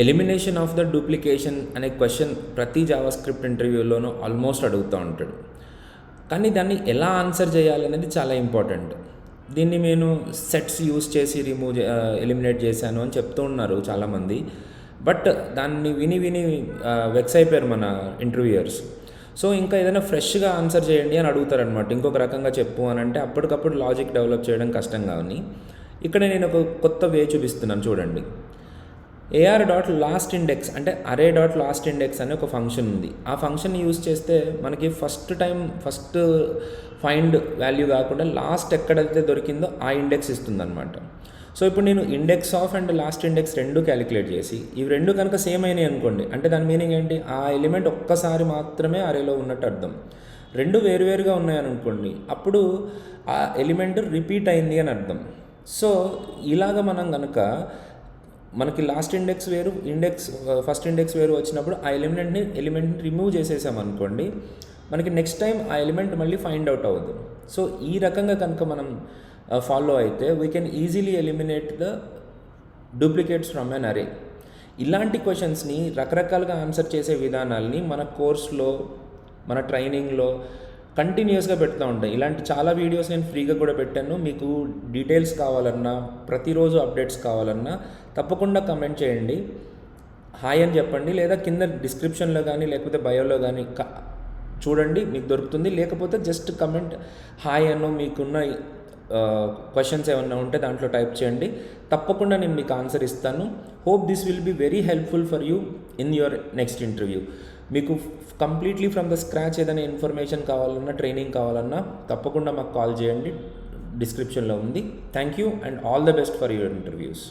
Elimination of the duplication అనే question ప్రతి JavaScript ఇంటర్వ్యూలోనూ almost అడుగుతూ ఉంటాడు. కానీ దాన్ని ఎలా ఆన్సర్ చేయాలనేది చాలా ఇంపార్టెంట్. దీన్ని నేను సెట్స్ యూస్ చేసి ఎలిమినేట్ చేశాను అని చెప్తూ ఉన్నారు చాలామంది. బట్ దాన్ని విని వెక్స్ అయిపోయారు మన ఇంటర్వ్యూయర్స్. సో ఇంకా ఏదైనా ఫ్రెష్గా ఆన్సర్ చేయండి అని అడుగుతారనమాట. ఇంకొక రకంగా చెప్పు అని అంటే అప్పటికప్పుడు లాజిక్ డెవలప్ చేయడం కష్టం కానీ ఇక్కడ నేను ఒక కొత్త వే చూపిస్తున్నాను చూడండి. AR.lastIndex అంటే array.lastIndex అనే ఒక ఫంక్షన్ ఉంది. ఆ ఫంక్షన్ యూజ్ చేస్తే మనకి ఫస్ట్ ఫైండ్ వాల్యూ కాకుండా లాస్ట్ ఎక్కడైతే దొరికిందో ఆ ఇండెక్స్ ఇస్తుందన్నమాట. సో ఇప్పుడు నేను index of and last index రెండు క్యాలిక్యులేట్ చేసి ఇవి రెండు కనుక సేమ్ అయినాయి అనుకోండి, అంటే దాని మీనింగ్ ఏంటి, ఆ ఎలిమెంట్ ఒక్కసారి మాత్రమే అరేలో ఉన్నట్టు అర్థం. రెండు వేరువేరుగా ఉన్నాయనుకోండి అప్పుడు ఆ ఎలిమెంట్ రిపీట్ అయింది అని అర్థం. సో ఇలాగ మనం కనుక మనకి లాస్ట్ ఇండెక్స్ వేరు ఫస్ట్ ఇండెక్స్ వేరు వచ్చినప్పుడు ఆ ఎలిమెంట్ని రిమూవ్ చేసేసామనుకోండి, మనకి నెక్స్ట్ టైం ఆ ఎలిమెంట్ మళ్ళీ ఫైండ్ అవుట్ అవ్వదు. సో ఈ రకంగా కనుక మనం ఫాలో అయితే we can easily eliminate the duplicates from an అరే. ఇలాంటి క్వశ్చన్స్ని రకరకాలుగా ఆన్సర్ చేసే విధానాల్ని మన కోర్స్లో మన ట్రైనింగ్లో కంటిన్యూస్గా పెడుతూ ఉంటాయి. ఇలాంటి చాలా వీడియోస్ నేను ఫ్రీగా కూడా పెట్టాను. మీకు డీటెయిల్స్ కావాలన్నా ప్రతిరోజు అప్డేట్స్ కావాలన్నా తప్పకుండా కమెంట్ చేయండి, హాయ్ అని చెప్పండి, లేదా కింద డిస్క్రిప్షన్లో కానీ లేకపోతే బయోలో కానీ చూడండి మీకు దొరుకుతుంది. లేకపోతే జస్ట్ కమెంట్ హాయ్ అన్నో మీకున్న క్వశ్చన్స్ ఏమన్నా ఉంటే దాంట్లో టైప్ చేయండి, తప్పకుండా నేను మీకు ఆన్సర్ ఇస్తాను. Hope this will be very helpful for you in your next interview. మీకు కంప్లీట్లీ ఫ్రమ్ ద స్క్రాచ్ ఏదైనా ఇన్ఫర్మేషన్ కావాలన్నా ట్రైనింగ్ కావాలన్నా తప్పకుండా మాకు కాల్ చేయండి, డిస్క్రిప్షన్లో ఉంది. Thank you and all the best for your interviews.